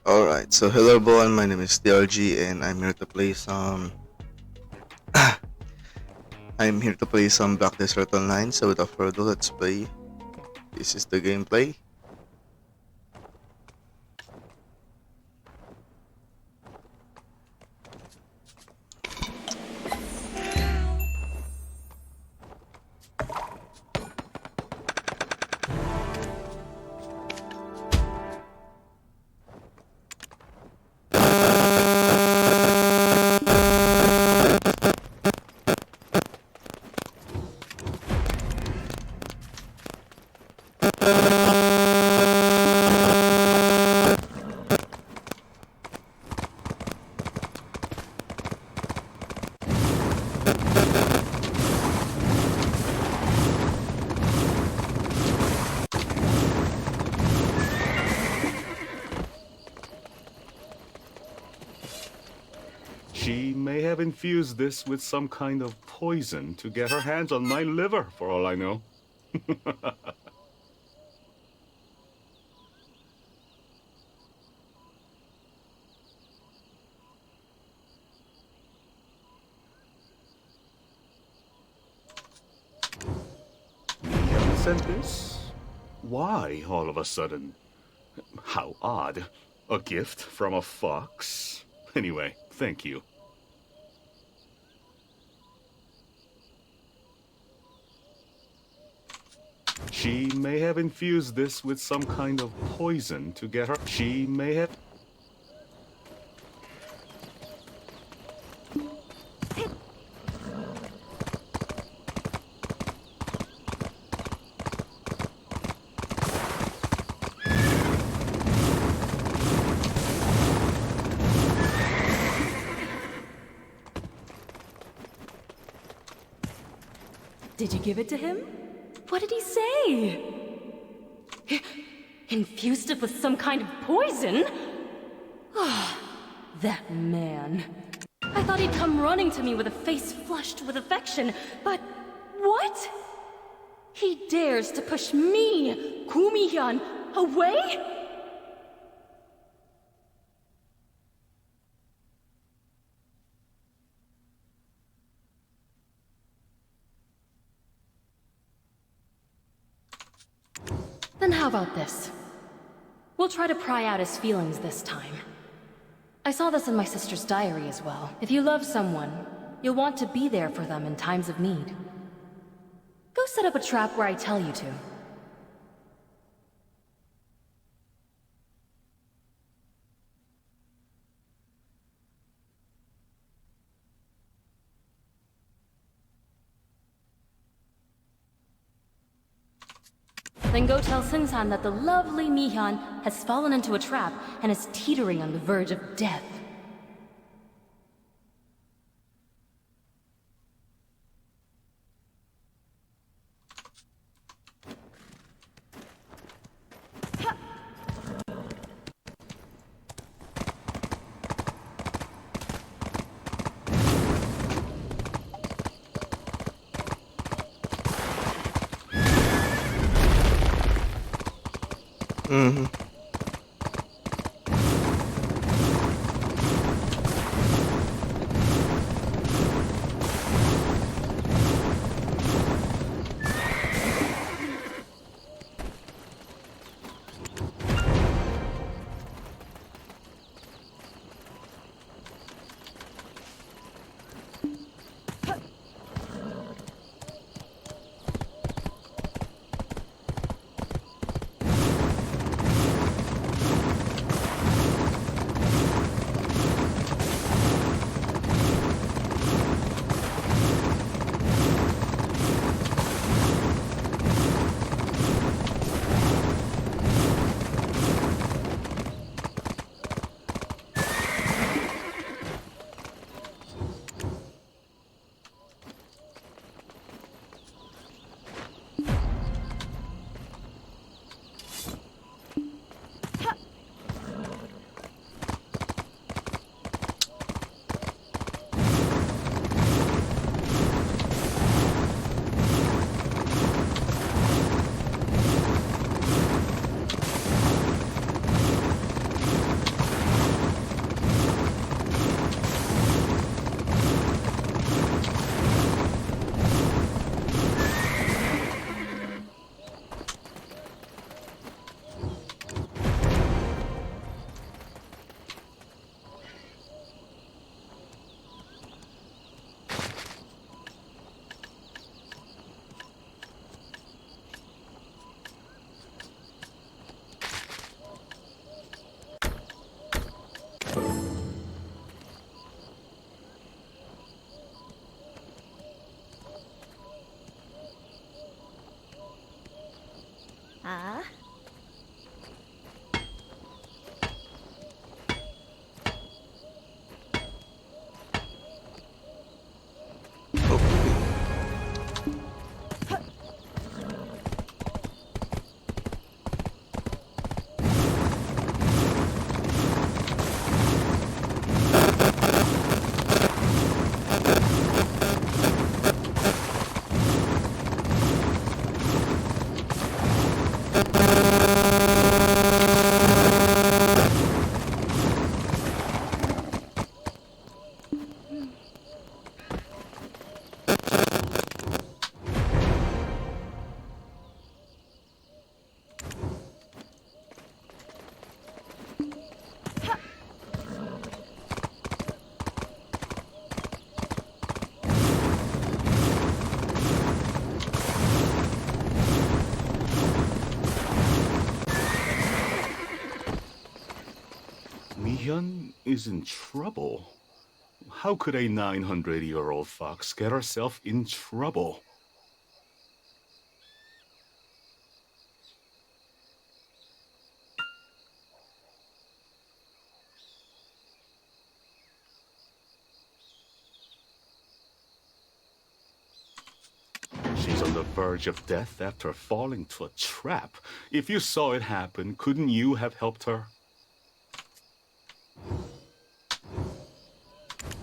Alright, so hello everyone, my name is DRG and I'm here to play some Black Desert Online. So without further ado, let's play. This is the gameplay. She may have infused this with some kind of poison to get her hands on my liver, for all I know. Mia sent this? Why, all of a sudden? How odd. A gift from a fox? Anyway, thank you. She may have infused this with some kind of poison to get her. She may have. Did you give it to him? What did he say? Infused it with some kind of poison? Ah, that man. I thought he'd come running to me with a face flushed with affection, but what? He dares to push me, Kumihyun, away? Then how about this? We'll try to pry out his feelings this time. I saw this in my sister's diary as well. If you love someone, you'll want to be there for them in times of need. Go set up a trap where I tell you to. Then go tell Sinsan that the lovely Mihyun has fallen into a trap and is teetering on the verge of death. Mm-hmm. Mi-hyun is in trouble. How could a 900-year-old fox get herself in trouble? She's on the verge of death after falling to a trap. If you saw it happen, couldn't you have helped her?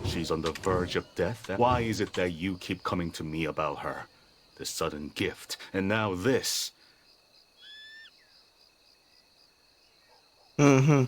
She's on the verge of death. Why is it that you keep coming to me about her? The sudden gift, and now this. Mm-hmm.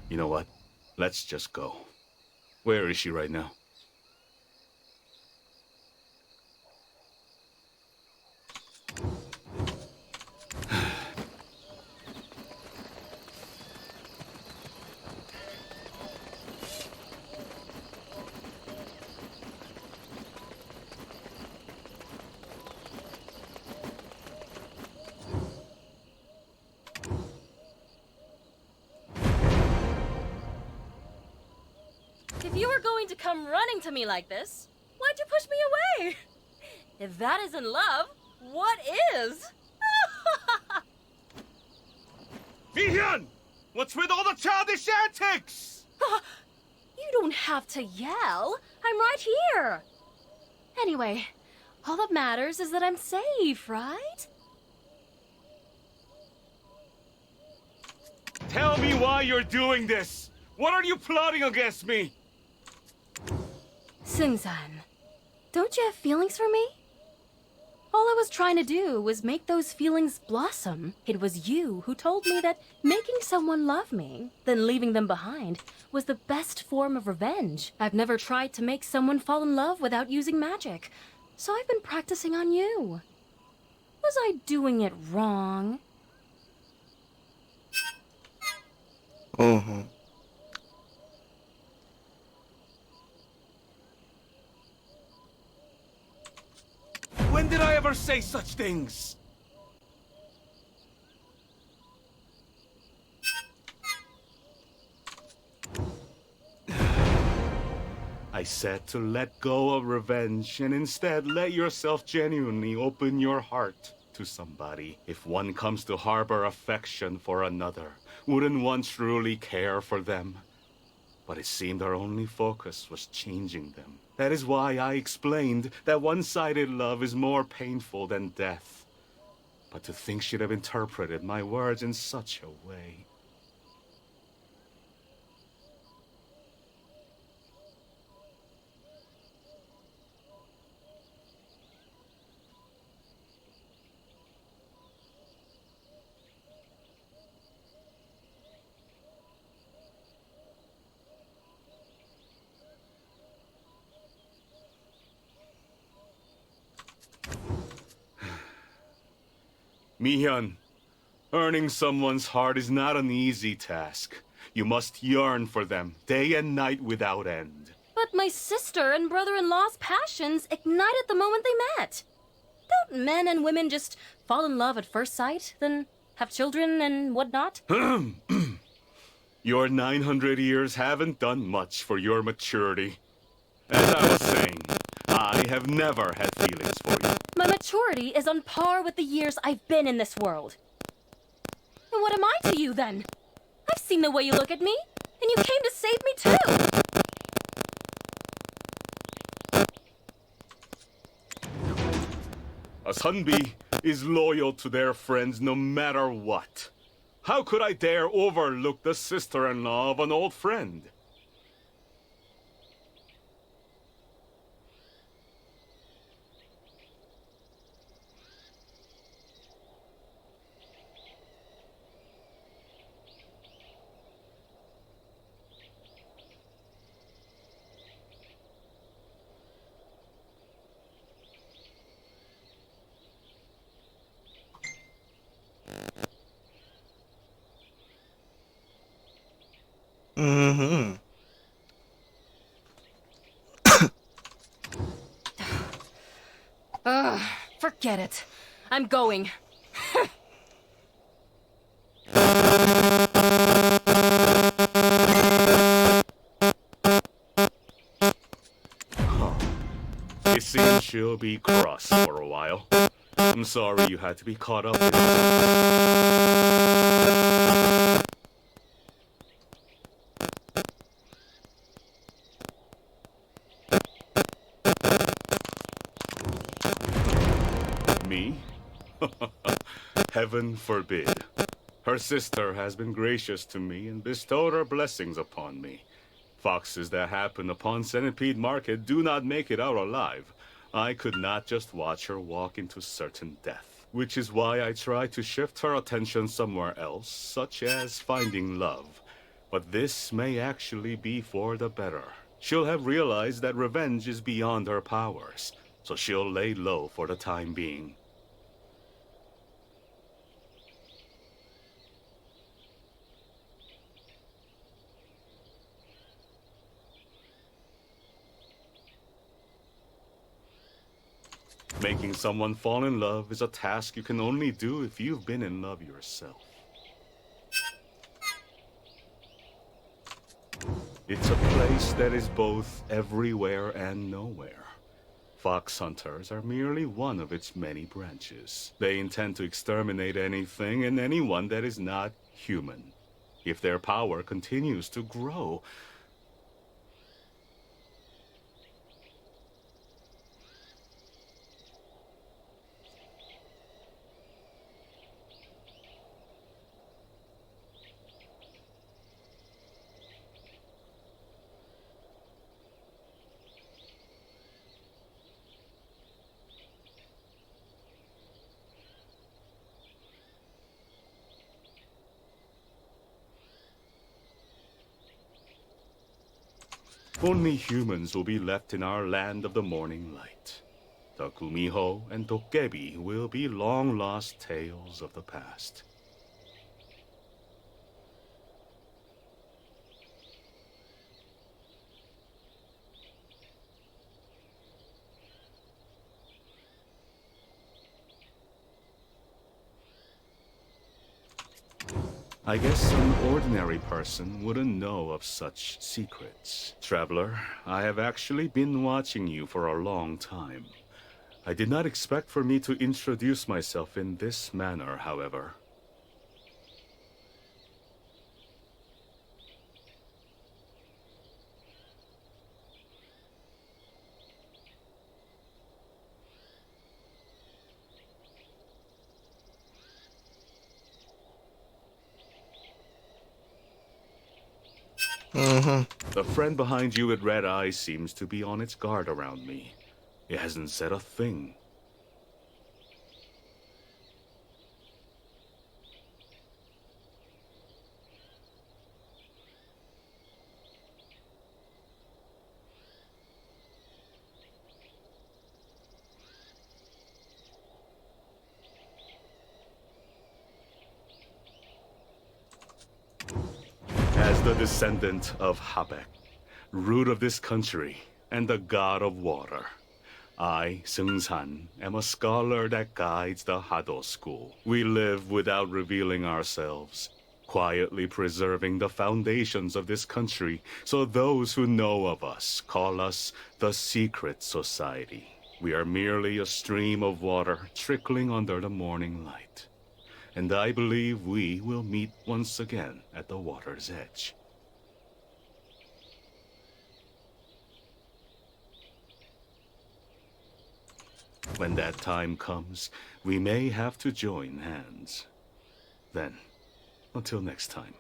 You know what? Let's just go. Where is she right now? If you were going to come running to me like this, why'd you push me away? If that isn't love, what is? Mi-hyun! What's with all the childish antics? You don't have to yell. I'm right here. Anyway, all that matters is that I'm safe, right? Tell me why you're doing this. What are you plotting against me? Sung-san, don't you have feelings for me? All I was trying to do was make those feelings blossom. It was you who told me that making someone love me, then leaving them behind, was the best form of revenge. I've never tried to make someone fall in love without using magic, so I've been practicing on you. Was I doing it wrong? Uh-huh. When did I ever say such things? I said to let go of revenge and instead let yourself genuinely open your heart to somebody. If one comes to harbor affection for another, wouldn't one truly care for them? But it seemed our only focus was changing them. That is why I explained that one-sided love is more painful than death. But to think she'd have interpreted my words in such a way. Mi-hyun, earning someone's heart is not an easy task. You must yearn for them, day and night without end. But my sister and brother-in-law's passions ignited the moment they met. Don't men and women just fall in love at first sight, then have children and whatnot? Your 900 years haven't done much for your maturity. As I was saying, I have never had feelings for you. My maturity is on par with the years I've been in this world. And what am I to you, then? I've seen the way you look at me, and you came to save me, too! A Sunbi is loyal to their friends no matter what. How could I dare overlook the sister-in-law of an old friend? Mm-hmm. Ugh, forget it. I'm going. It seems she'll be cross for a while. I'm sorry you had to be caught up in it. Me? Heaven forbid. Her sister has been gracious to me and bestowed her blessings upon me. Foxes that happen upon Centipede Market do not make it out alive. I could not just watch her walk into certain death, which is why I try to shift her attention somewhere else, such as finding love. But this may actually be for the better. She'll have realized that revenge is beyond her powers, so she'll lay low for the time being. Making someone fall in love is a task you can only do if you've been in love yourself. It's a place that is both everywhere and nowhere. Fox hunters are merely one of its many branches. They intend to exterminate anything and anyone that is not human. If their power continues to grow, only humans will be left in our land of the morning light. The Kumiho and Dokebi will be long-lost tales of the past. I guess an ordinary person wouldn't know of such secrets. Traveler, I have actually been watching you for a long time. I did not expect for me to introduce myself in this manner, however. Mm-hmm. The friend behind you with red eyes seems to be on its guard around me. It hasn't said a thing. As the descendant of Habek, root of this country, and the god of water, I, Seung-san, am a scholar that guides the Hado school. We live without revealing ourselves, quietly preserving the foundations of this country, so those who know of us call us the Secret Society. We are merely a stream of water trickling under the morning light. And I believe we will meet once again at the water's edge. When that time comes, we may have to join hands. Then, until next time.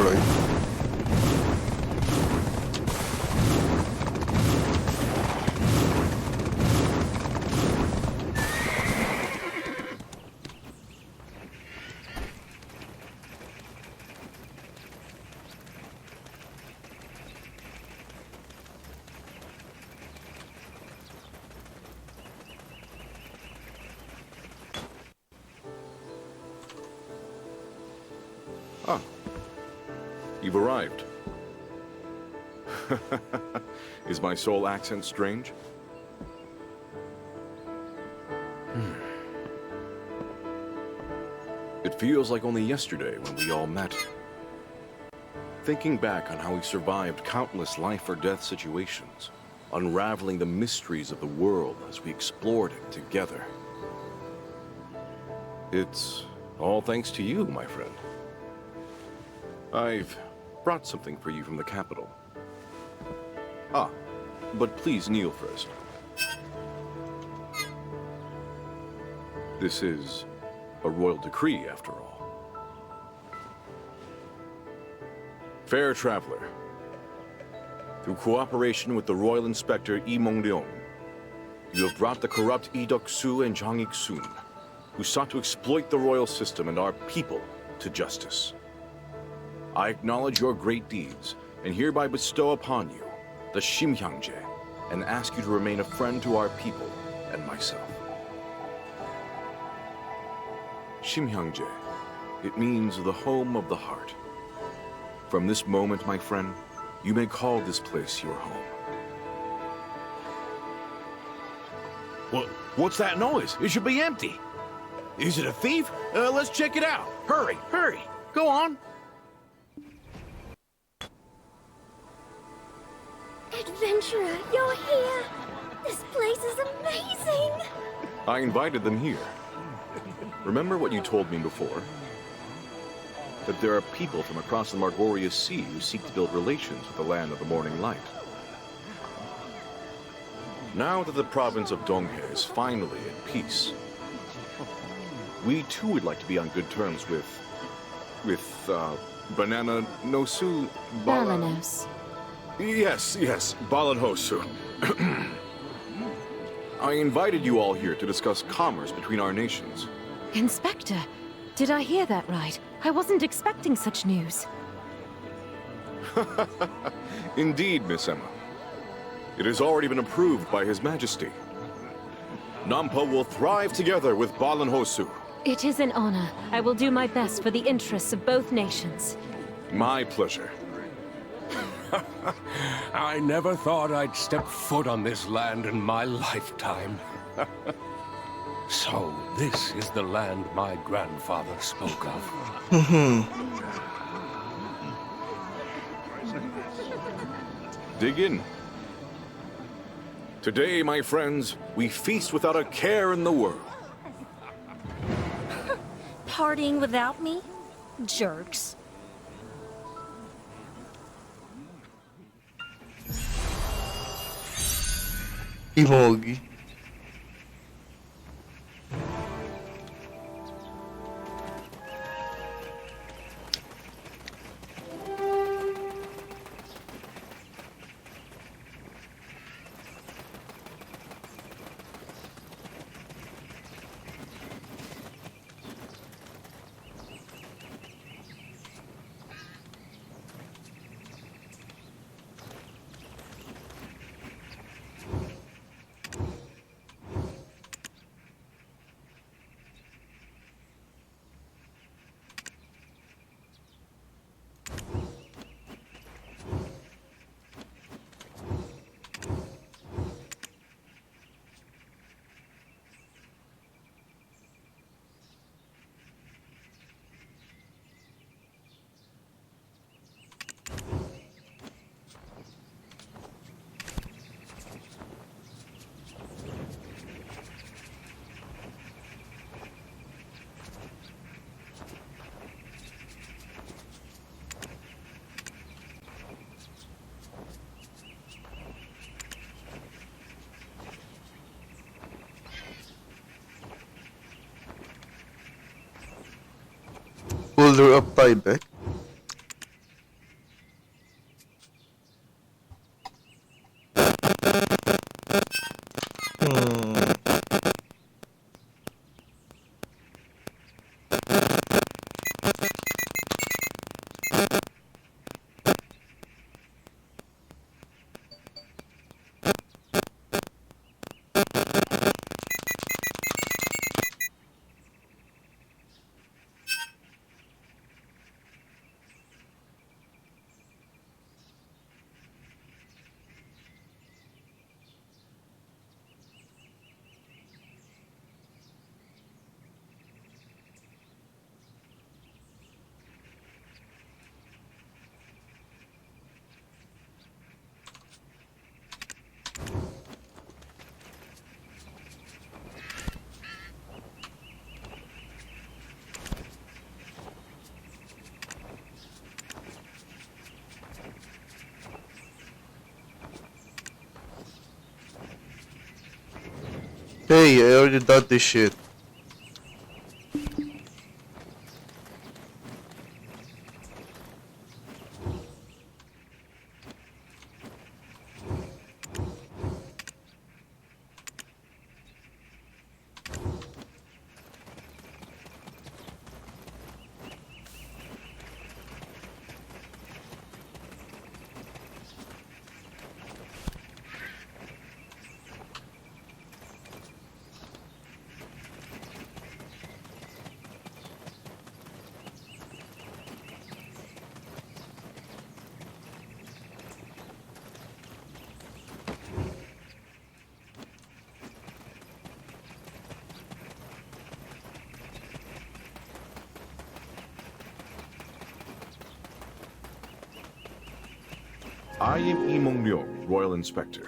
Alright. Ah, you've arrived. Is my soul accent strange? It feels like only yesterday when we all met. Thinking back on how we survived countless life or death situations, unraveling the mysteries of the world as we explored it together. It's all thanks to you, my friend. I've brought something for you from the capital. Ah, but please kneel first. This is a royal decree, after all. Fair traveler, through cooperation with the Royal Inspector Yi Mongleong, you have brought the corrupt Yi Duk-su and Jang Ik-sun, who sought to exploit the royal system and our people, to justice. I acknowledge your great deeds, and hereby bestow upon you the Shimhyangje, and ask you to remain a friend to our people and myself. Shimhyangje, it means the home of the heart. From this moment, my friend, you may call this place your home. What's that noise? It should be empty. Is it a thief? Let's check it out. Hurry, hurry. Go on. Adventurer, you're here! This place is amazing! I invited them here. Remember what you told me before? That there are people from across the Margorius Sea who seek to build relations with the land of the morning light. Now that the province of Donghe is finally at peace, we too would like to be on good terms with Banana Nosu... Balanos. Yes, Balanhosu. I invited you all here to discuss commerce between our nations. Inspector, did I hear that right? I wasn't expecting such news. Indeed, Miss Emma. It has already been approved by His Majesty. Nampa will thrive together with Balanhosu. It is an honor. I will do my best for the interests of both nations. My pleasure. I never thought I'd step foot on this land in my lifetime. So, this is the land my grandfather spoke of. Dig in. Today, my friends, we feast without a care in the world. Partying without me? Jerks. Emogi. Holder of Tibet. way, I already done this shit. I am Imong Ryong, Royal Inspector.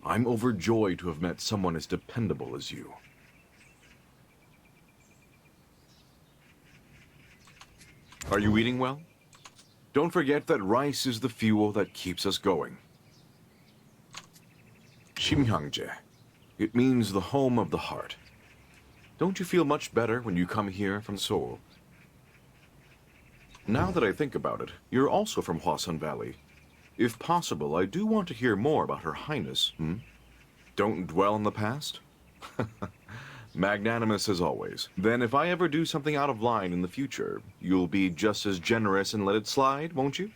I'm overjoyed to have met someone as dependable as you. Are you eating well? Don't forget that rice is the fuel that keeps us going. Shimhyangje. It means the home of the heart. Don't you feel much better when you come here from Seoul? Now that I think about it, you're also from Hwasun Valley. If possible, I do want to hear more about Her Highness. Don't dwell on the past? Magnanimous as always. Then if I ever do something out of line in the future, you'll be just as generous and let it slide, won't you?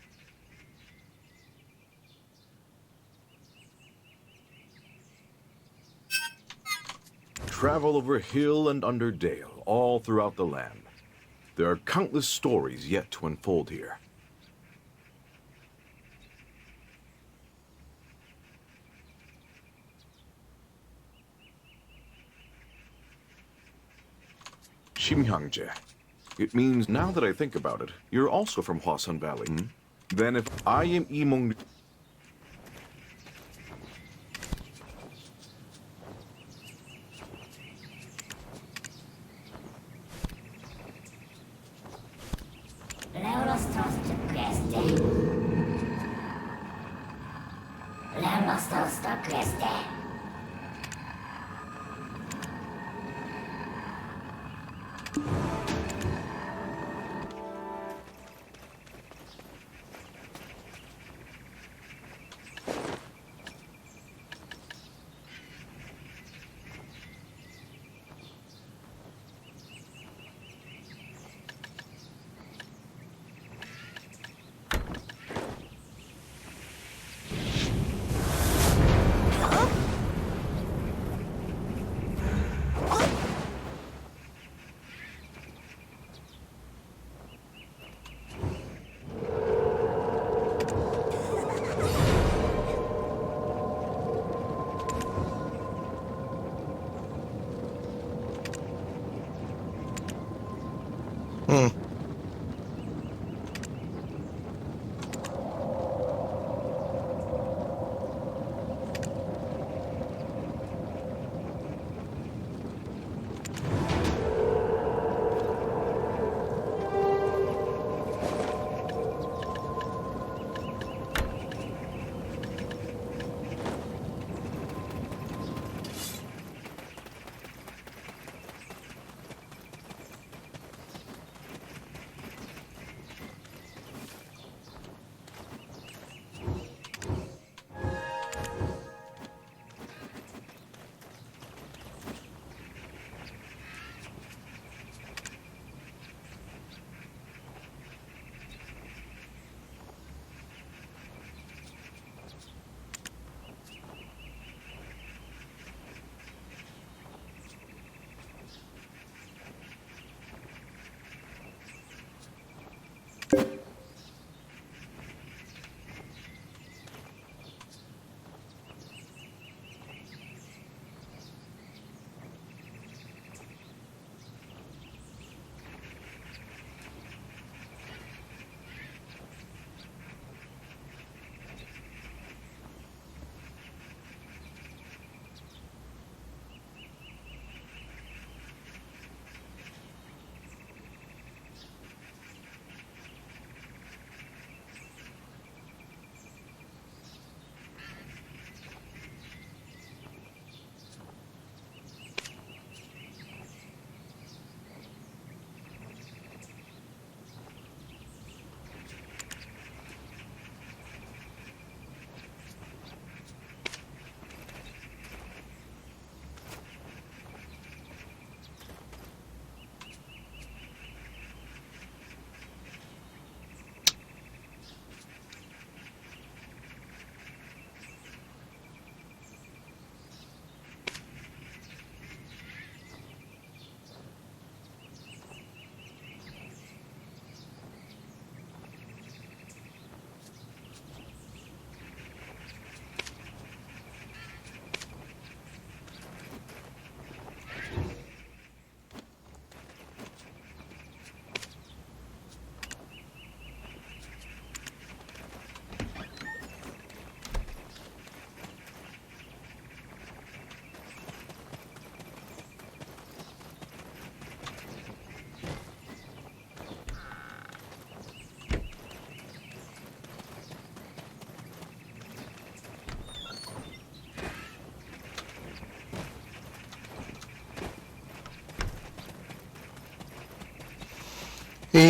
Travel over hill and under dale, all throughout the land. There are countless stories yet to unfold here. Shimhyangje. It means, now that I think about it, you're also from Hwasun Valley. Then if I am Imong...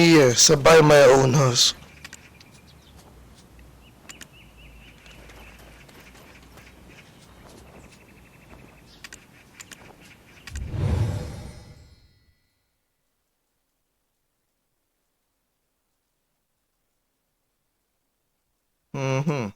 here, so buy my own house. Mm-hmm.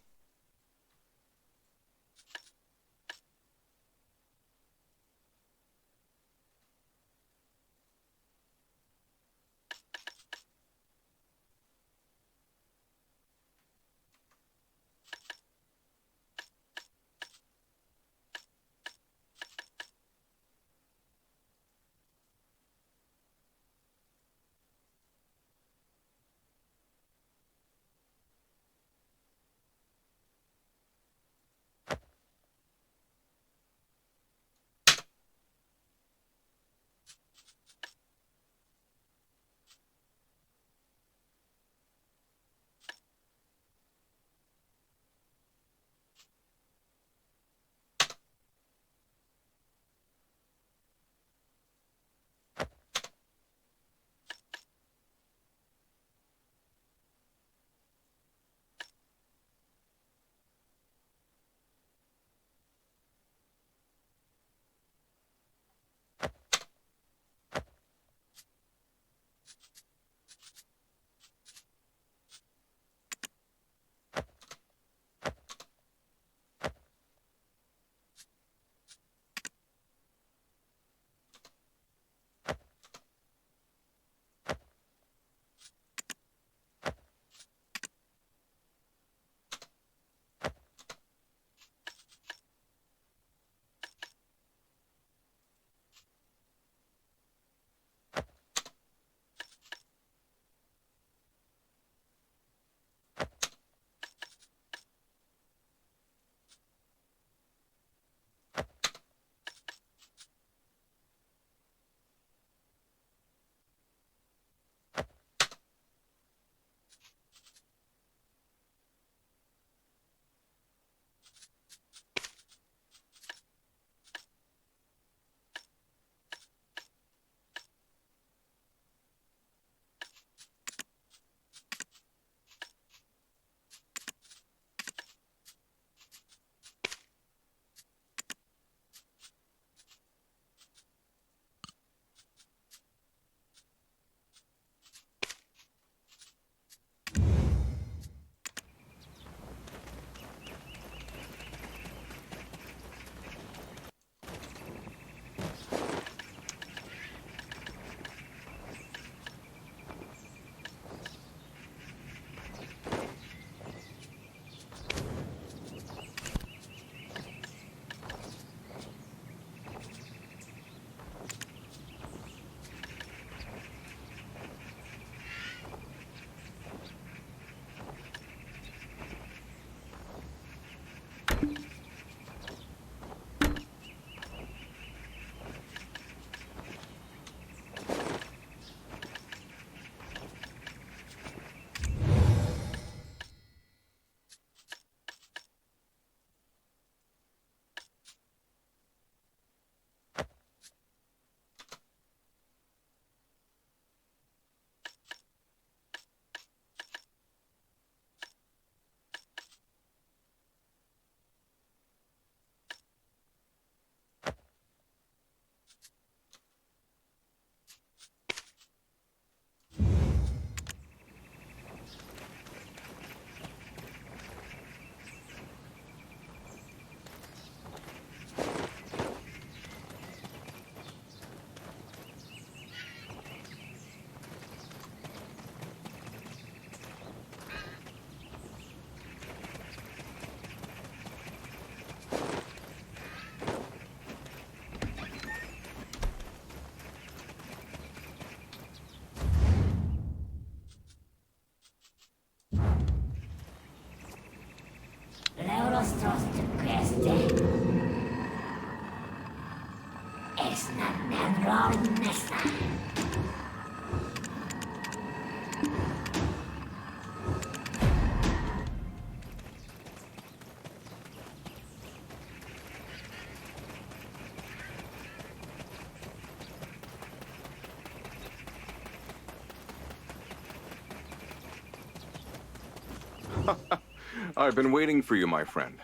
I've been waiting for you, my friend.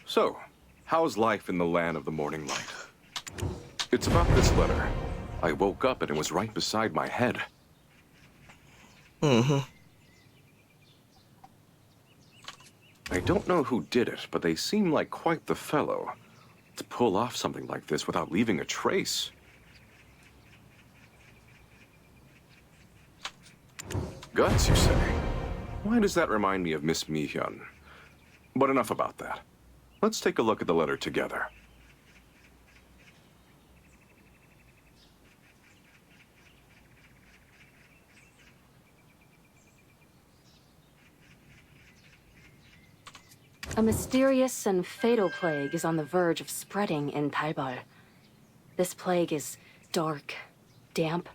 So, how's life in the land of the morning light? It's about this letter. I woke up and it was right beside my head. Mm-hmm. I don't know who did it, but they seem like quite the fellow to pull off something like this without leaving a trace. Guts, you say? Why does that remind me of Miss Mi-hyun? But enough about that. Let's take a look at the letter together. A mysterious and fatal plague is on the verge of spreading in Taibal. This plague is dark, damp,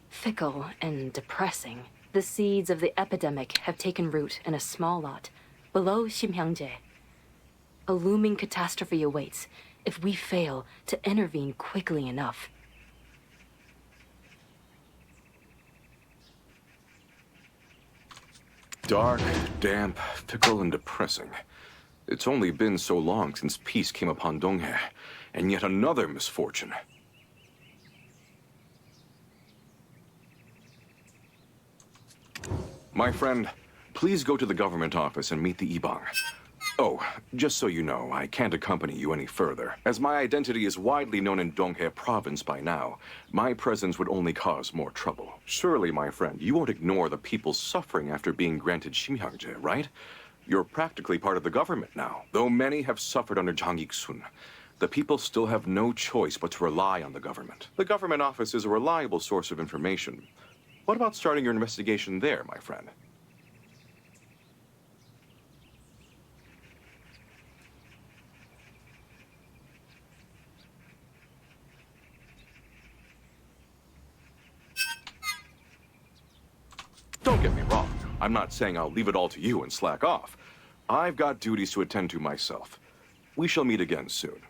fickle, and depressing. The seeds of the epidemic have taken root in a small lot below Shimhyangje. A looming catastrophe awaits if we fail to intervene quickly enough. Dark, damp, fickle, and depressing. It's only been so long since peace came upon Donghae, and yet another misfortune. My friend, please go to the government office and meet the Ibang. Oh, just so you know, I can't accompany you any further. As my identity is widely known in Donghae province by now, my presence would only cause more trouble. Surely, my friend, you won't ignore the people's suffering after being granted Shimhyangje, right? You're practically part of the government now. Though many have suffered under Jang Ik-sun, the people still have no choice but to rely on the government. The government office is a reliable source of information. What about starting your investigation there, my friend? Don't get me wrong. I'm not saying I'll leave it all to you and slack off. I've got duties to attend to myself. We shall meet again soon.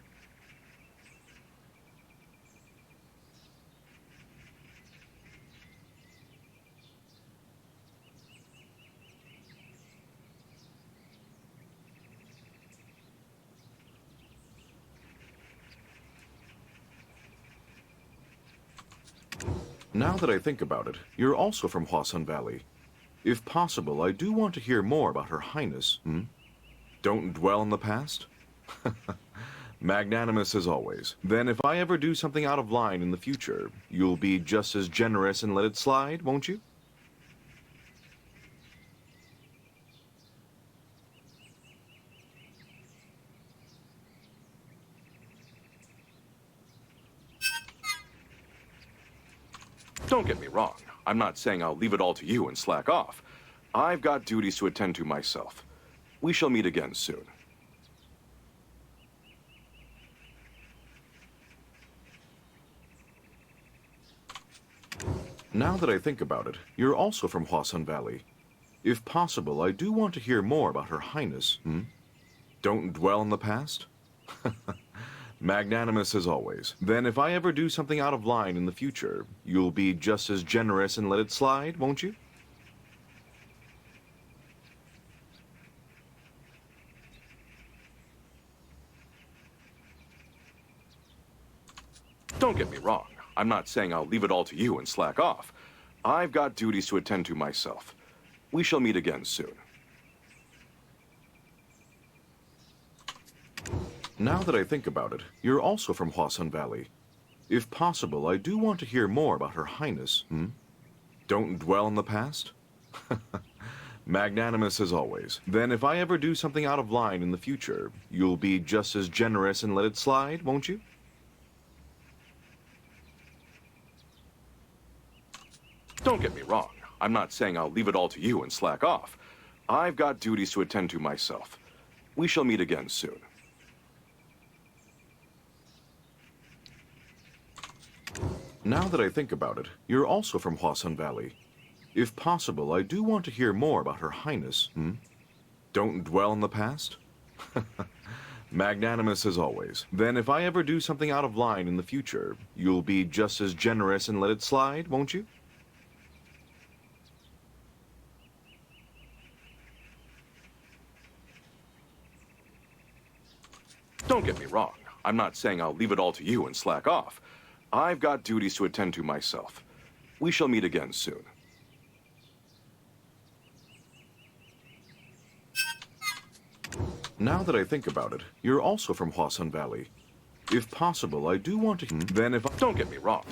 Now that I think about it, you're also from Hwasun Valley. If possible, I do want to hear more about Her Highness. Don't dwell on the past? Magnanimous as always. Then if I ever do something out of line in the future, you'll be just as generous and let it slide, won't you? Don't get me wrong. I'm not saying I'll leave it all to you and slack off. I've got duties to attend to myself. We shall meet again soon. Now that I think about it, you're also from Hwasun Valley. If possible, I do want to hear more about Her Highness. Don't dwell on the past? Magnanimous as always. Then if I ever do something out of line in the future, you'll be just as generous and let it slide, won't you? Don't get me wrong. I'm not saying I'll leave it all to you and slack off. I've got duties to attend to myself. We shall meet again soon. Now that I think about it, you're also from Hwasun Valley. If possible, I do want to hear more about Her Highness. Don't dwell on the past? Magnanimous as always. Then if I ever do something out of line in the future, you'll be just as generous and let it slide, won't you? Don't get me wrong. I'm not saying I'll leave it all to you and slack off. I've got duties to attend to myself. We shall meet again soon. Now that I think about it, you're also from Hwasun Valley. If possible, I do want to hear more about Her Highness. Don't dwell on the past? Magnanimous as always. Then if I ever do something out of line in the future, you'll be just as generous and let it slide, won't you? Don't get me wrong. I'm not saying I'll leave it all to you and slack off. I've got duties to attend to myself. We shall meet again soon. Now that I think about it, you're also from Hwasun Valley. If possible, I do want to... Then if I... Don't get me wrong.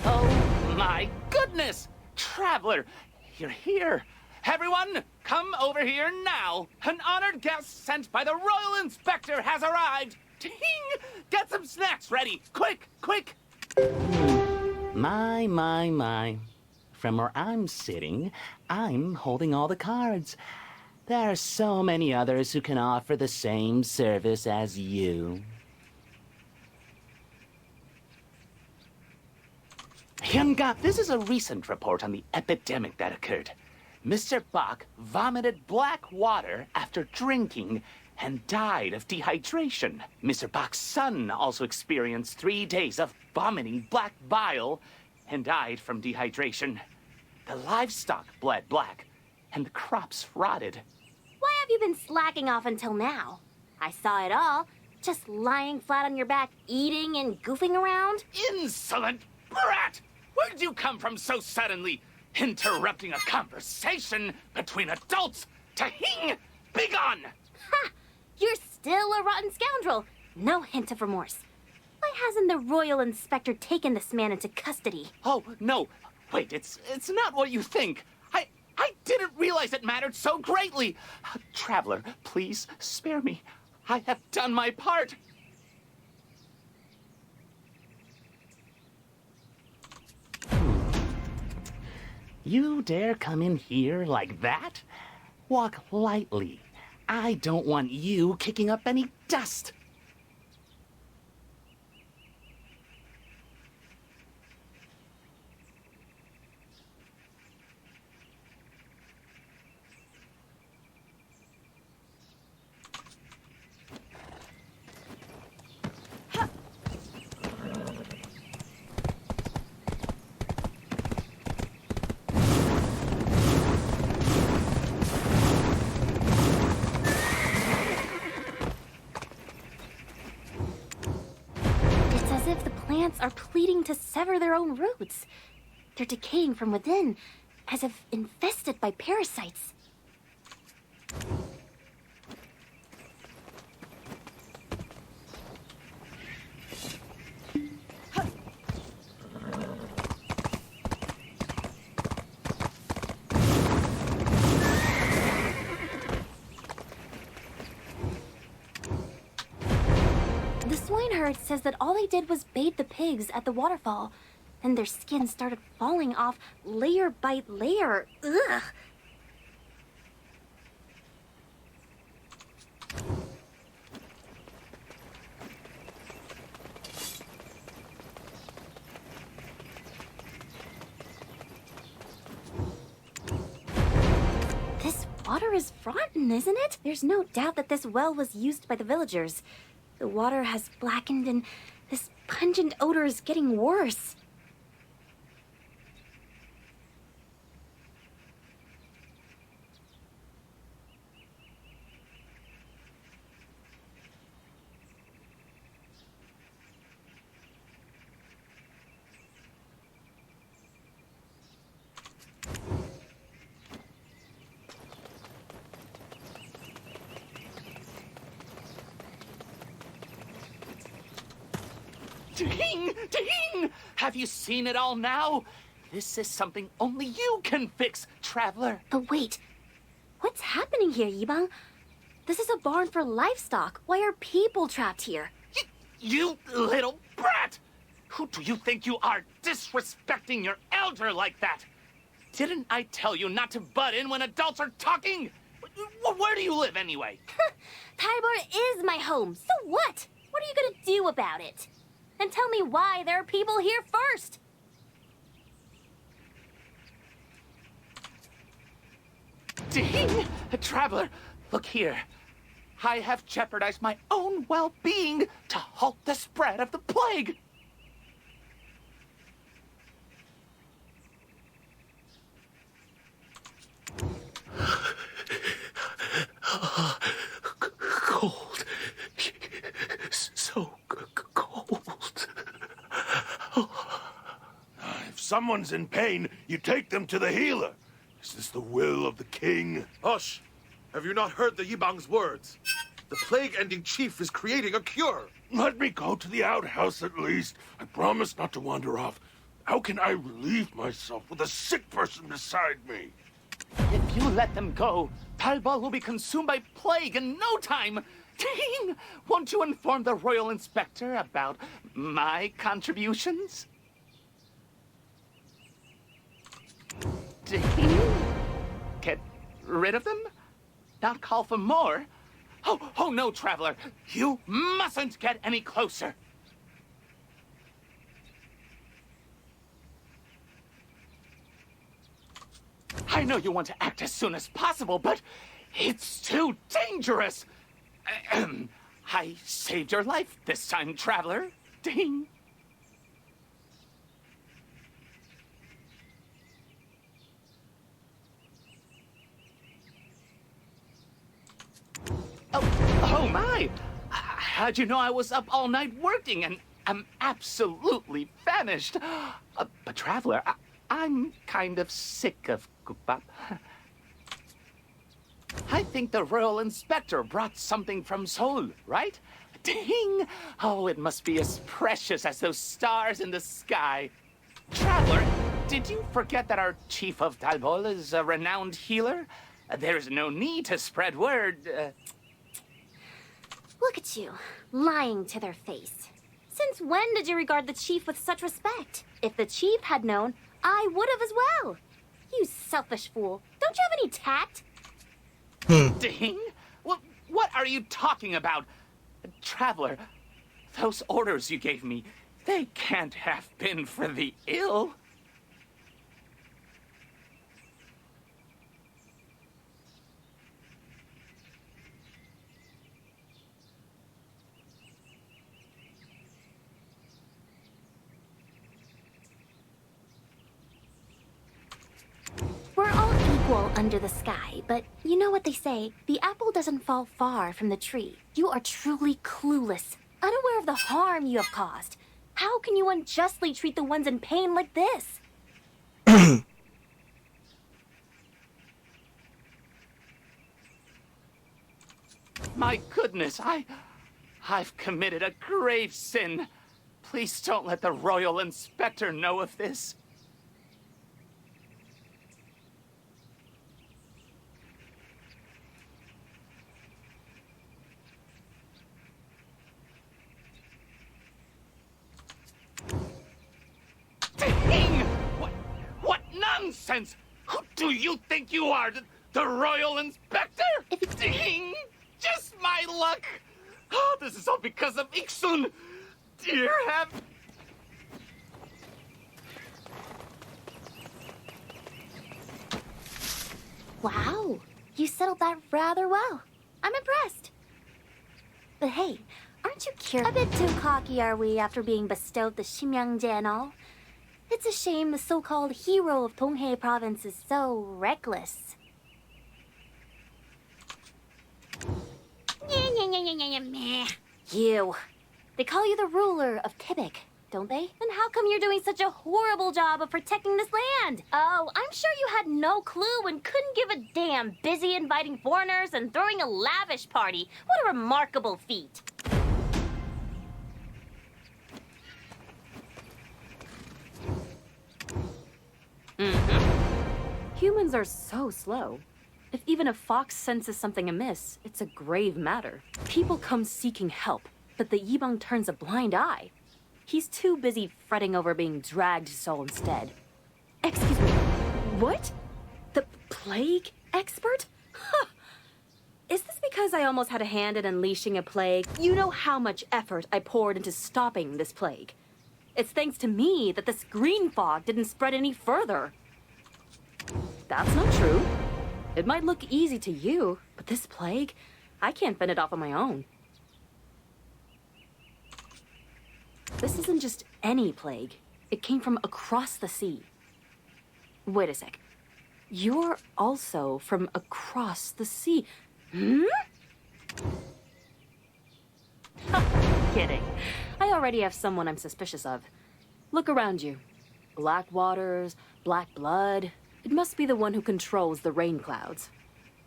Oh my goodness! Traveler, you're here. Everyone, come over here now. An honored guest sent by the Royal Inspector has arrived. Ting! Get some snacks ready. Quick, quick! My. From where I'm sitting, I'm holding all the cards. There are so many others who can offer the same service as you. Hyunga, this is a recent report on the epidemic that occurred. Mr. Bach vomited black water after drinking and died of dehydration. Mr. Bach's son also experienced 3 days of vomiting black bile and died from dehydration. The livestock bled black, and the crops rotted. Why have you been slacking off until now? I saw it all. Just lying flat on your back, eating and goofing around. Insolent brat! Where did you come from so suddenly? Interrupting a conversation between adults! Tahing! Begone! Ha! You're still a rotten scoundrel. No hint of remorse. Why hasn't the Royal Inspector taken this man into custody? Oh, no. Wait, it's not what you think. I didn't realize it mattered so greatly. Traveler, please spare me. I have done my part. You dare come in here like that? Walk lightly. I don't want you kicking up any dust. Plants are pleading to sever their own roots. They're decaying from within, as if infested by parasites. The swineherd says that all they did was bathe the pigs at the waterfall. Then their skin started falling off layer by layer. Ugh! This water is rotten, isn't it? There's no doubt that this well was used by the villagers. The water has blackened and this pungent odor is getting worse. Ting! Ting! Have you seen it all now? This is something only you can fix, traveler. But wait, what's happening here, Yibang? This is a barn for livestock. Why are people trapped here? You little brat! Who do you think you are, disrespecting your elder like that? Didn't I tell you not to butt in when adults are talking? Where do you live anyway? Tybor is my home, so what? What are you gonna do about it? And tell me why there are people here first. Ding! Traveler, look here. I have jeopardized my own well-being to halt the spread of the plague. Cold. So cold. If someone's in pain, you take them to the healer. Is this the will of the king? Hush! Have you not heard the Yibang's words? The plague-ending chief is creating a cure. Let me go to the outhouse at least. I promise not to wander off. How can I relieve myself with a sick person beside me? If you let them go, Talbot will be consumed by plague in no time. Ding! Won't you inform the Royal Inspector about my contributions? Ding! Get rid of them? Not call for more? Oh no, Traveler! You mustn't get any closer! I know you want to act as soon as possible, but it's too dangerous! I saved your life this time, Traveler. Ding! Oh my! How'd you know I was up all night working and I'm absolutely famished? But Traveler, I'm kind of sick of Gupap. I think the Royal Inspector brought something from Seoul, right? Ding! Oh, it must be as precious as those stars in the sky. Traveler, did you forget that our Chief of Talbot is a renowned healer? There's no need to spread word. Look at you, lying to their face. Since when did you regard the chief with such respect? If the chief had known, I would have as well. You selfish fool. Don't you have any tact? Ding? What are you talking about? Traveler, those orders you gave me, they can't have been for the ill. We're all equal under the sky, but you know what they say, the apple doesn't fall far from the tree. You are truly clueless, unaware of the harm you have caused. How can you unjustly treat the ones in pain like this? My goodness, I've committed a grave sin. Please don't let the Royal Inspector know of this. Dang! What nonsense! Who do you think you are? The Royal Inspector? Dang! Just my luck! Oh, this is all because of Iksun! Dear heaven! Wow, you settled that rather well. I'm impressed. But hey, aren't you curious? A bit too cocky, are we, after being bestowed the Shimyangje and all? It's a shame the so-called hero of Donghae province is so reckless. You. They call you the ruler of Tibik, don't they? Then how come you're doing such a horrible job of protecting this land? Oh, I'm sure you had no clue and couldn't give a damn, busy inviting foreigners and throwing a lavish party. What a remarkable feat. Humans are so slow. If even a fox senses something amiss, it's a grave matter. People come seeking help, but the Yibang turns a blind eye. He's too busy fretting over being dragged to Seoul instead. Excuse me, What? The plague expert? Huh. Is this because I almost had a hand in unleashing a plague? You know how much effort I poured into stopping this plague. It's thanks to me that this green fog didn't spread any further. That's not true. It might look easy to you, but this plague, I can't fend it off on my own. This isn't just any plague. It came from across the sea. Wait a sec. You're also from across the sea. Hmm? Kidding. I already have someone I'm suspicious of. Look around you. Black waters, black blood. It must be the one who controls the rain clouds.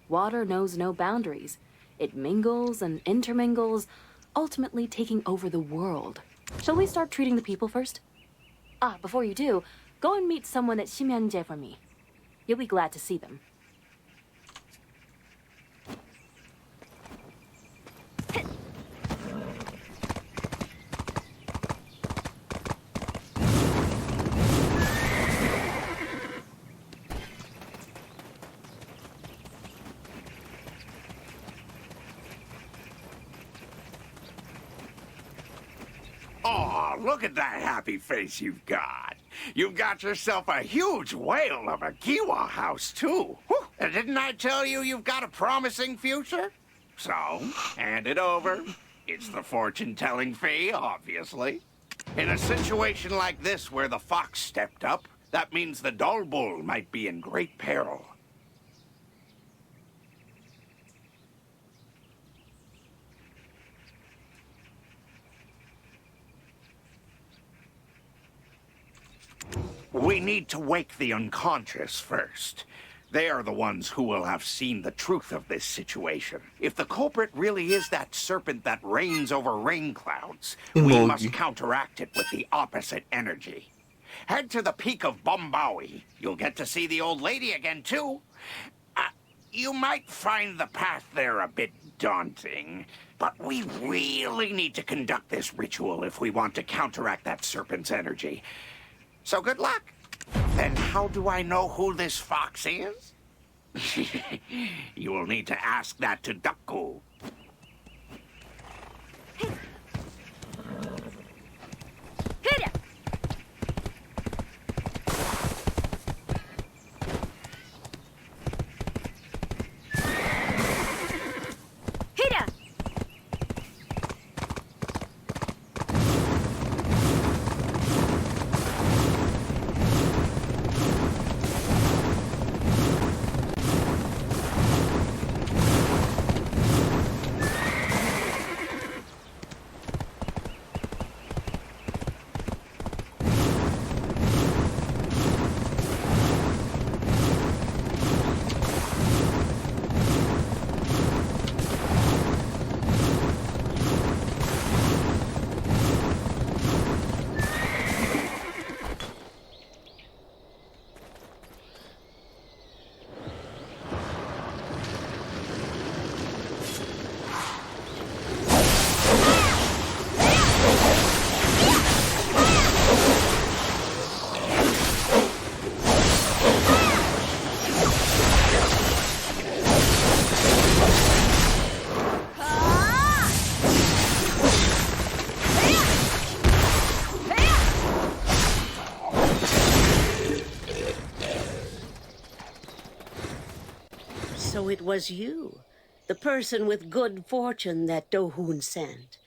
Water knows no boundaries. It mingles and intermingles, ultimately taking over the world. Shall we start treating the people first? Before you do, go and meet someone at Shimyanje for me. You'll be glad to see them. Oh, look at that happy face you've got. You've got yourself a huge whale of a Kiwa house, too. Whew. And didn't I tell you you've got a promising future? So, hand it over. It's the fortune-telling fee, obviously. In a situation like this where the fox stepped up, that means the dull bull might be in great peril. We need to wake the unconscious first. They are the ones who will have seen the truth of this situation. If the culprit really is that serpent that reigns over rain clouds, we must counteract it with the opposite energy. Head to the peak of Bombawi. You'll get to see the old lady again, too. You might find the path there a bit daunting, but we really need to conduct this ritual if we want to counteract that serpent's energy. So good luck. Then how do I know who this fox is? You will need to ask that to Ducku. So it was you, the person with good fortune that Do-hoon sent.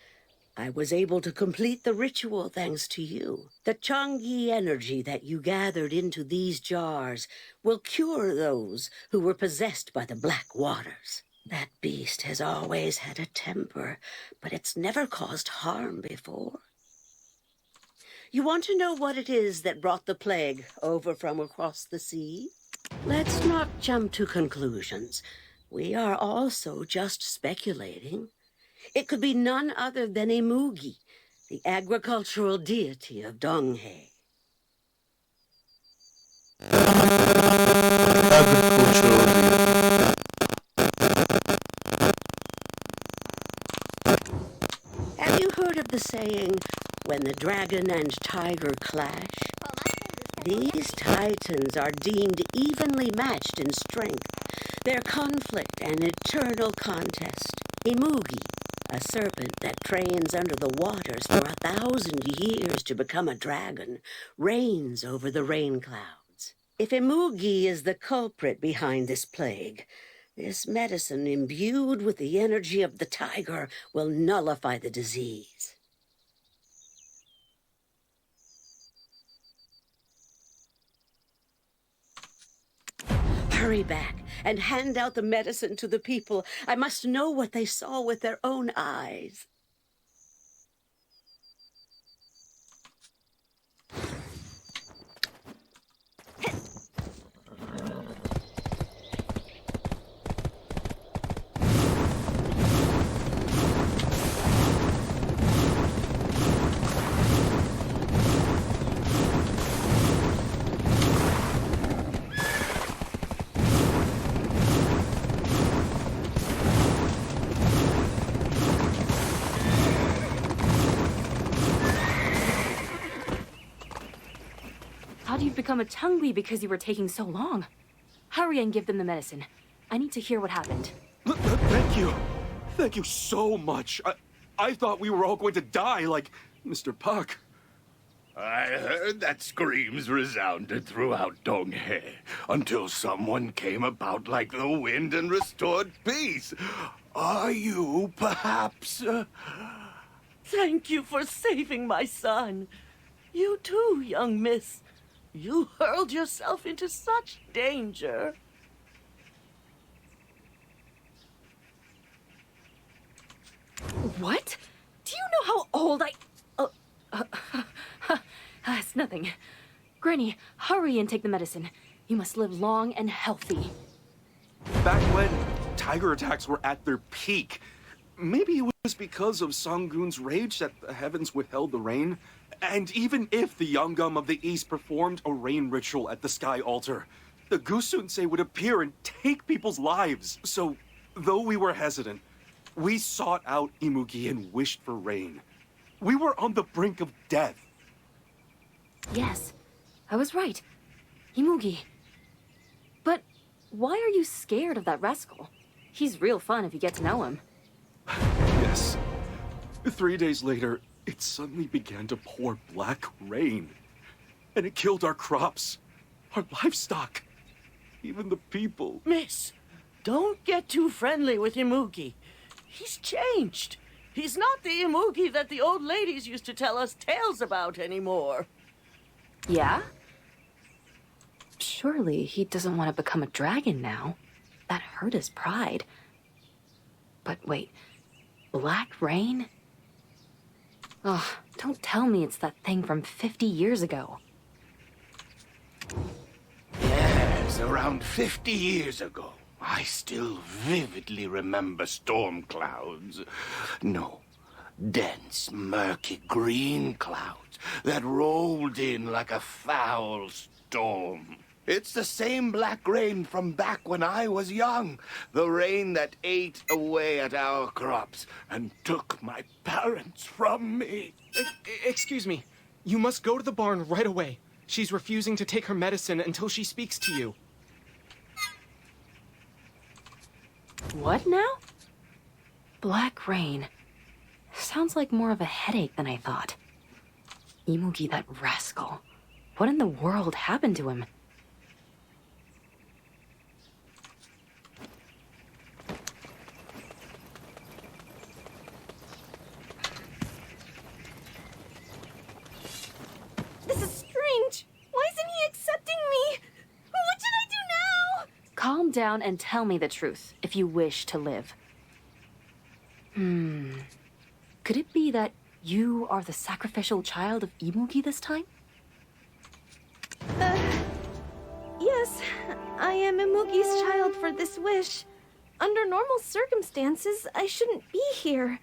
I was able to complete the ritual thanks to you. The Changi energy that you gathered into these jars will cure those who were possessed by the black waters. That beast has always had a temper, but it's never caused harm before. You want to know what it is that brought the plague over from across the sea? Let's not jump to conclusions. We are also just speculating. It could be none other than a Mugi, the agricultural deity of Donghae. Have you heard of the saying, when the dragon and tiger clash? These titans are deemed evenly matched in strength. Their conflict an eternal contest. Imugi, a serpent that trains under the waters for 1,000 years to become a dragon, reigns over the rain clouds. If Imugi is the culprit behind this plague, this medicine imbued with the energy of the tiger will nullify the disease. Hurry back and hand out the medicine to the people. I must know what they saw with their own eyes. How'd you become a Changui because you were taking so long? Hurry and give them the medicine. I need to hear what happened. Thank you. Thank you so much. I thought we were all going to die like Mr. Puck. I heard that screams resounded throughout Donghae until someone came about like the wind and restored peace. Are you, perhaps? Thank you for saving my son. You too, young miss. You hurled yourself into such danger. What? Do you know how old I... it's nothing. Granny, hurry and take the medicine. You must live long and healthy. Back when tiger attacks were at their peak, maybe it was because of Sanggun's rage that the heavens withheld the rain. And even if the Yangam of the East performed a rain ritual at the sky altar, the Gusunsei would appear and take people's lives. So, though we were hesitant, we sought out Imugi and wished for rain. We were on the brink of death. Yes, I was right. Imugi. But why are you scared of that rascal? He's real fun if you get to know him. Yes. 3 days later, it suddenly began to pour black rain. And it killed our crops, our livestock, even the people. Miss, don't get too friendly with Imugi. He's changed. He's not the Imugi that the old ladies used to tell us tales about anymore. Yeah? Surely he doesn't want to become a dragon now. That hurt his pride. But wait, black rain? Ugh, don't tell me it's that thing from 50 years ago. Yes, around 50 years ago. I still vividly remember storm clouds. No, dense, murky green clouds that rolled in like a foul storm. It's the same black rain from back when I was young. The rain that ate away at our crops and took my parents from me. Excuse me. You must go to the barn right away. She's refusing to take her medicine until she speaks to you. What now? Black rain. Sounds like more of a headache than I thought. Imugi, that rascal. What in the world happened to him? This is strange. Why isn't he accepting me? What should I do now? Calm down and tell me the truth, if you wish to live. Could it be that you are the sacrificial child of Imugi this time? Yes, I am Imugi's child for this wish. Under normal circumstances, I shouldn't be here.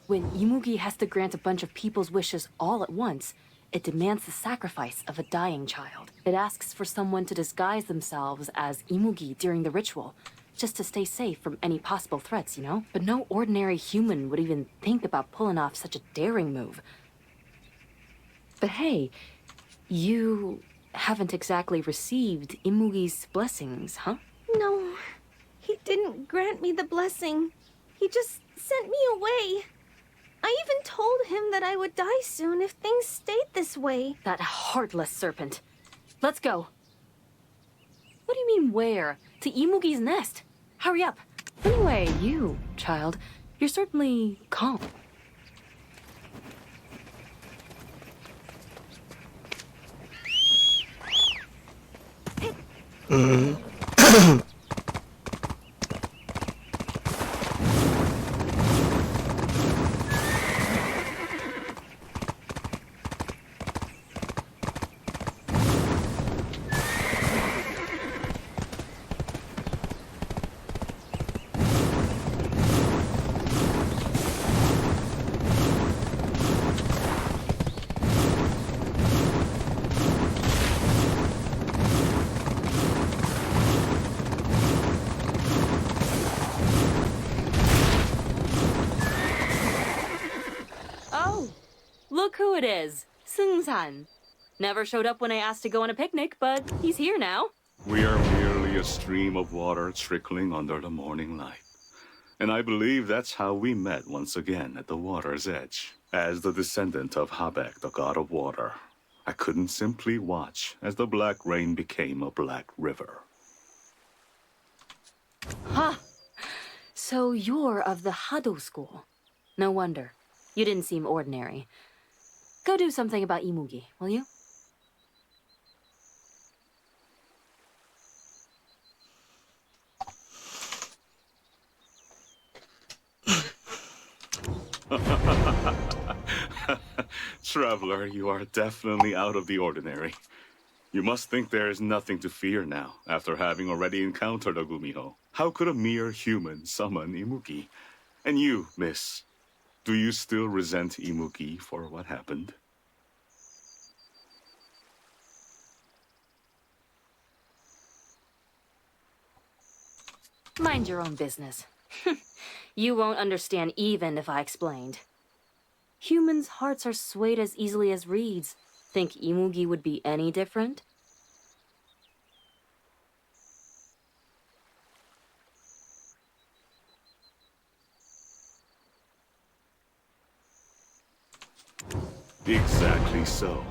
When Imugi has to grant a bunch of people's wishes all at once, it demands the sacrifice of a dying child. It asks for someone to disguise themselves as Imugi during the ritual, just to stay safe from any possible threats, you know? But no ordinary human would even think about pulling off such a daring move. But hey, you haven't exactly received Imugi's blessings, huh? No, he didn't grant me the blessing. He just sent me away. I even told him that I would die soon if things stayed this way. That heartless serpent. Let's go. What do you mean where? To Imugi's nest. Hurry up. Anyway, you, child, you're certainly calm. Oh, look who it is. Seung-san. Never showed up when I asked to go on a picnic, but he's here now. We are merely a stream of water trickling under the morning light. And I believe that's how we met once again at the water's edge. As the descendant of Habek, the god of water, I couldn't simply watch as the black rain became a black river. Huh. So you're of the Hado school. No wonder. You didn't seem ordinary. Go do something about Imugi, will you? Traveler, you are definitely out of the ordinary. You must think there is nothing to fear now, after having already encountered a Gumiho. How could a mere human summon Imugi? And you, miss, do you still resent Imugi for what happened? Mind your own business. You won't understand even if I explained. Humans' hearts are swayed as easily as reeds. Think Imugi would be any different? Exactly so.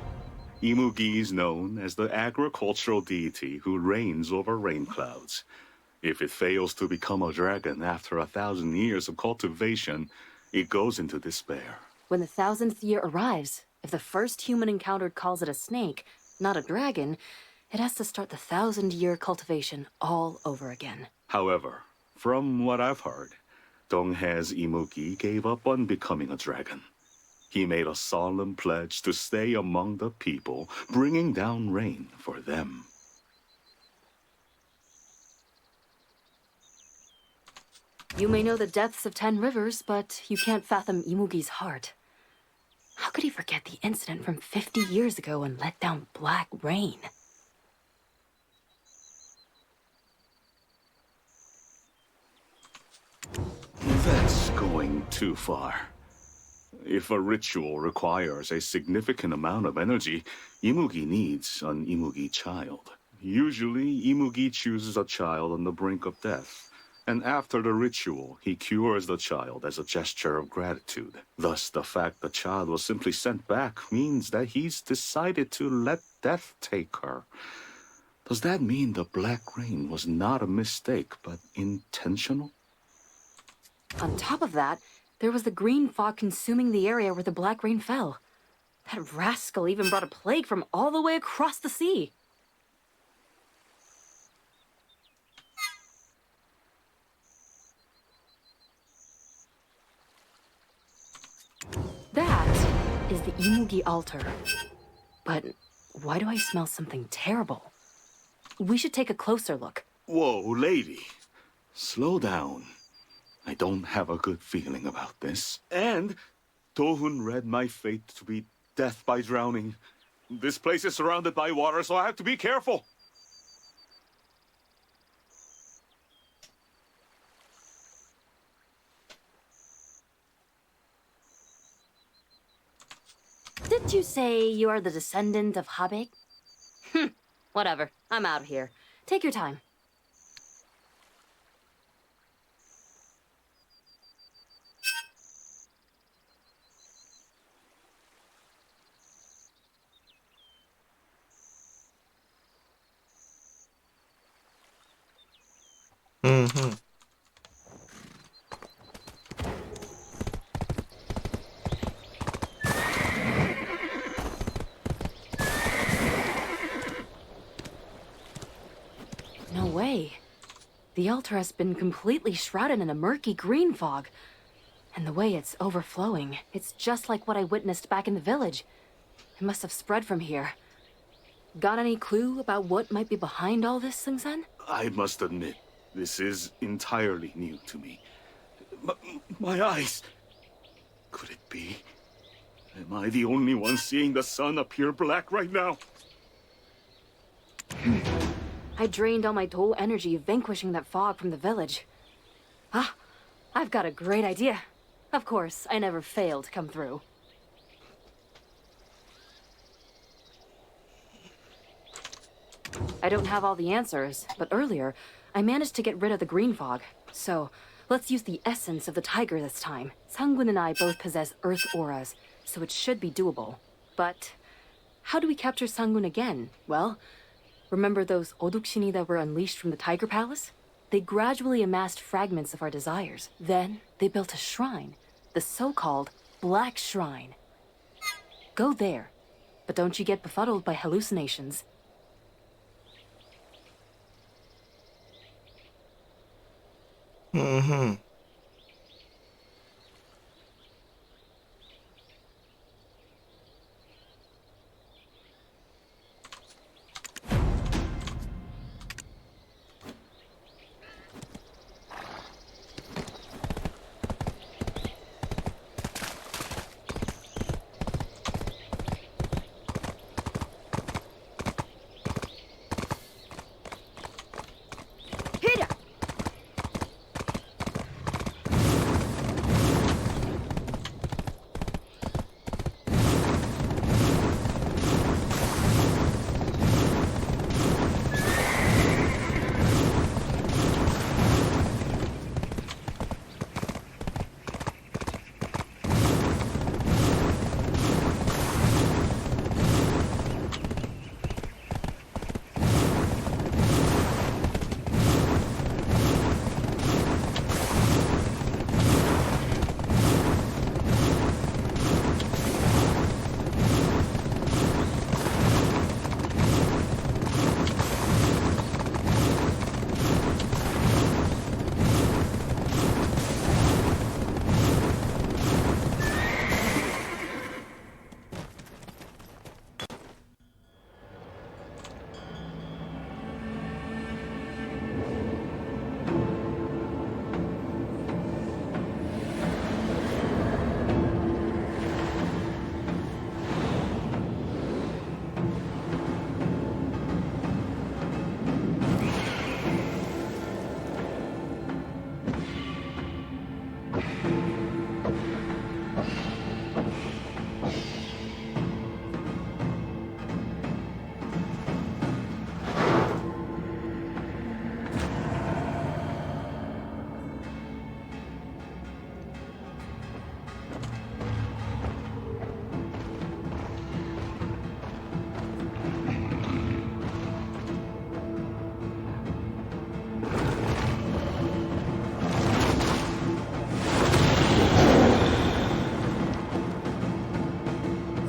Imugi is known as the agricultural deity who reigns over rain clouds. If it fails to become a dragon after 1,000 years of cultivation, it goes into despair. When the 1000th year arrives, if the first human encountered calls it a snake, not a dragon, it has to start the 1000-year cultivation all over again. However, from what I've heard, Donghae's Imugi gave up on becoming a dragon. He made a solemn pledge to stay among the people, bringing down rain for them. You may know the depths of 10 rivers, but you can't fathom Imugi's heart. How could he forget the incident from 50 years ago and let down black rain? That's going too far. If a ritual requires a significant amount of energy, Imugi needs an Imugi child. Usually, Imugi chooses a child on the brink of death. And after the ritual, he cures the child as a gesture of gratitude. Thus, the fact the child was simply sent back means that he's decided to let death take her. Does that mean the black rain was not a mistake, but intentional? On top of that, there was the green fog consuming the area where the black rain fell. That rascal even brought a plague from all the way across the sea. That is the Imugi altar. But why do I smell something terrible? We should take a closer look. Whoa, lady. Slow down. I don't have a good feeling about this. And Tohun read my fate to be death by drowning. This place is surrounded by water, so I have to be careful. Didn't you say you are the descendant of Habek? Whatever. I'm out of here. Take your time. Mm-hmm. No way. The altar has been completely shrouded in a murky green fog. And the way it's overflowing, it's just like what I witnessed back in the village. It must have spread from here. Got any clue about what might be behind all this, Sung-san? I must admit, this is entirely new to me. My eyes! Could it be? Am I the only one seeing the sun appear black right now? I drained all my Dole energy vanquishing that fog from the village. Ah, I've got a great idea. Of course, I never fail to come through. I don't have all the answers, but earlier, I managed to get rid of the green fog. So, let's use the essence of the tiger this time. Sang-gun and I both possess earth auras, so it should be doable. But, how do we capture Sang-gun again? Well, remember those Oduksini that were unleashed from the Tiger Palace? They gradually amassed fragments of our desires. Then, they built a shrine, the so-called Black Shrine. Go there, but don't you get befuddled by hallucinations. Mm-hmm.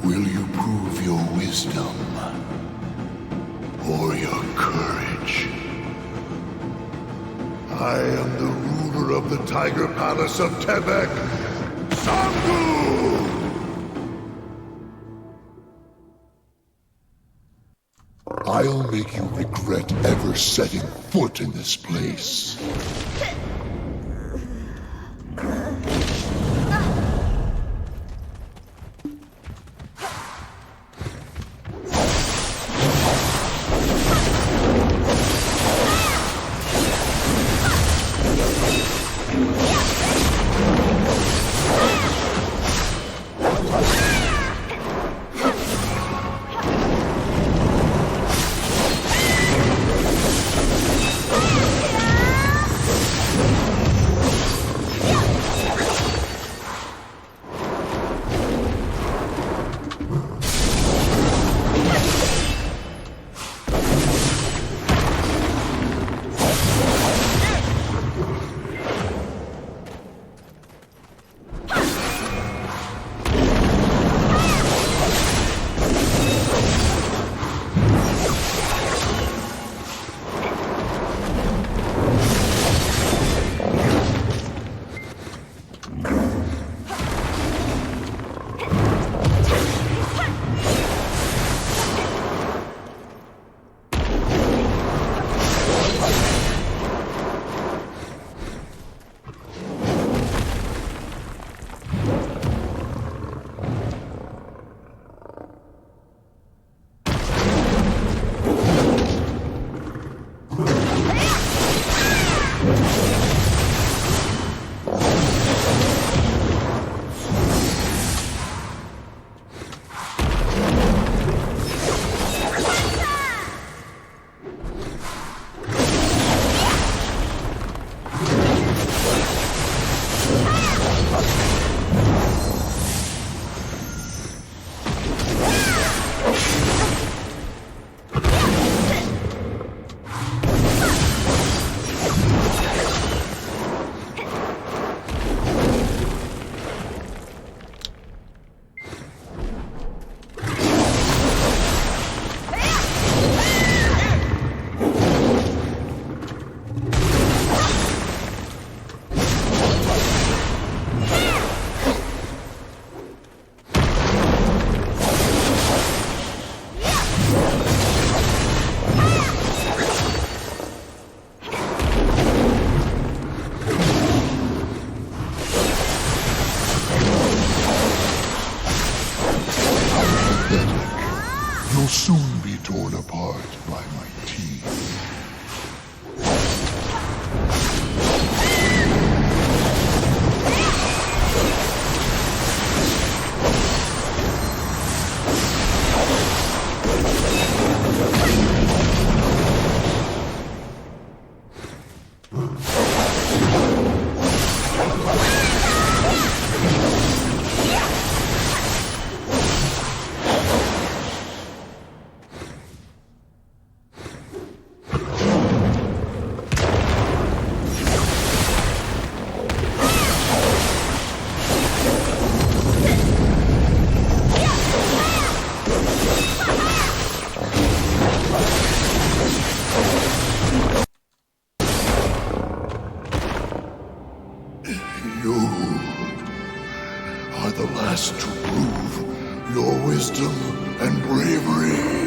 Will you prove your wisdom or your courage? I am the ruler of the Tiger Palace of Tebek, Sangu! I'll make you regret ever setting foot in this place. soon be torn apart by my teeth. You are the last to prove your wisdom and bravery.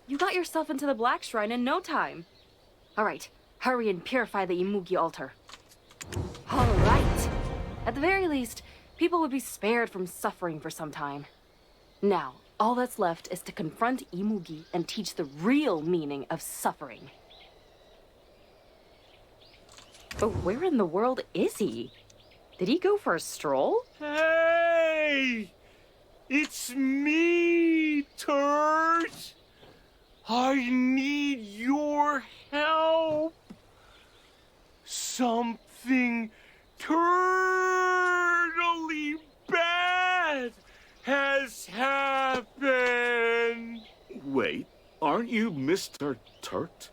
You got yourself into the Black Shrine in no time. All right, hurry and purify the Imugi altar. All right. At the very least, people would be spared from suffering for some time. Now, all that's left is to confront Imugi and teach the real meaning of suffering. But where in the world is he? Did he go for a stroll? Hey! It's me, turd! I need your help! Something totally bad has happened! Wait, aren't you Mr. Turt?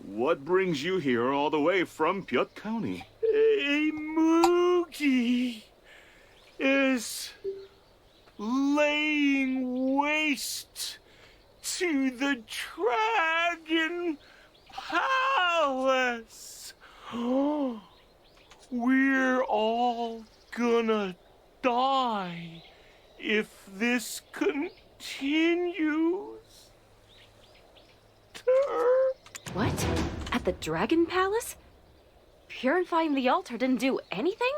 What brings you here all the way from Pyot County? A Moogie is laying waste to the Dragon Palace. We're all gonna die if this continues. What? At the Dragon Palace? Purifying the altar didn't do anything?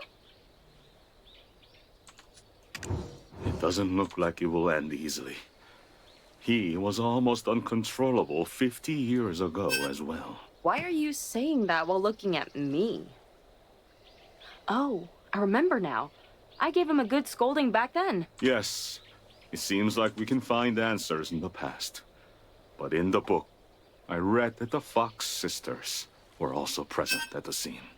It doesn't look like it will end easily. He was almost uncontrollable 50 years ago as well. Why are you saying that while looking at me? Oh, I remember now. I gave him a good scolding back then. Yes, it seems like we can find answers in the past. But in the book, I read that the Fox sisters were also present at the scene.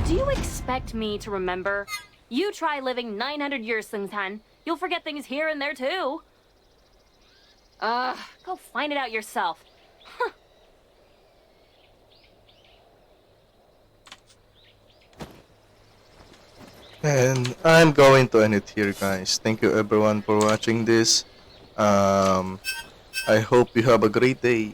Do you expect me to remember? You try living 900 years, Sung-san. You'll forget things here and there, too. Go find it out yourself. Huh. And I'm going to end it here, guys. Thank you everyone for watching this. I hope you have a great day.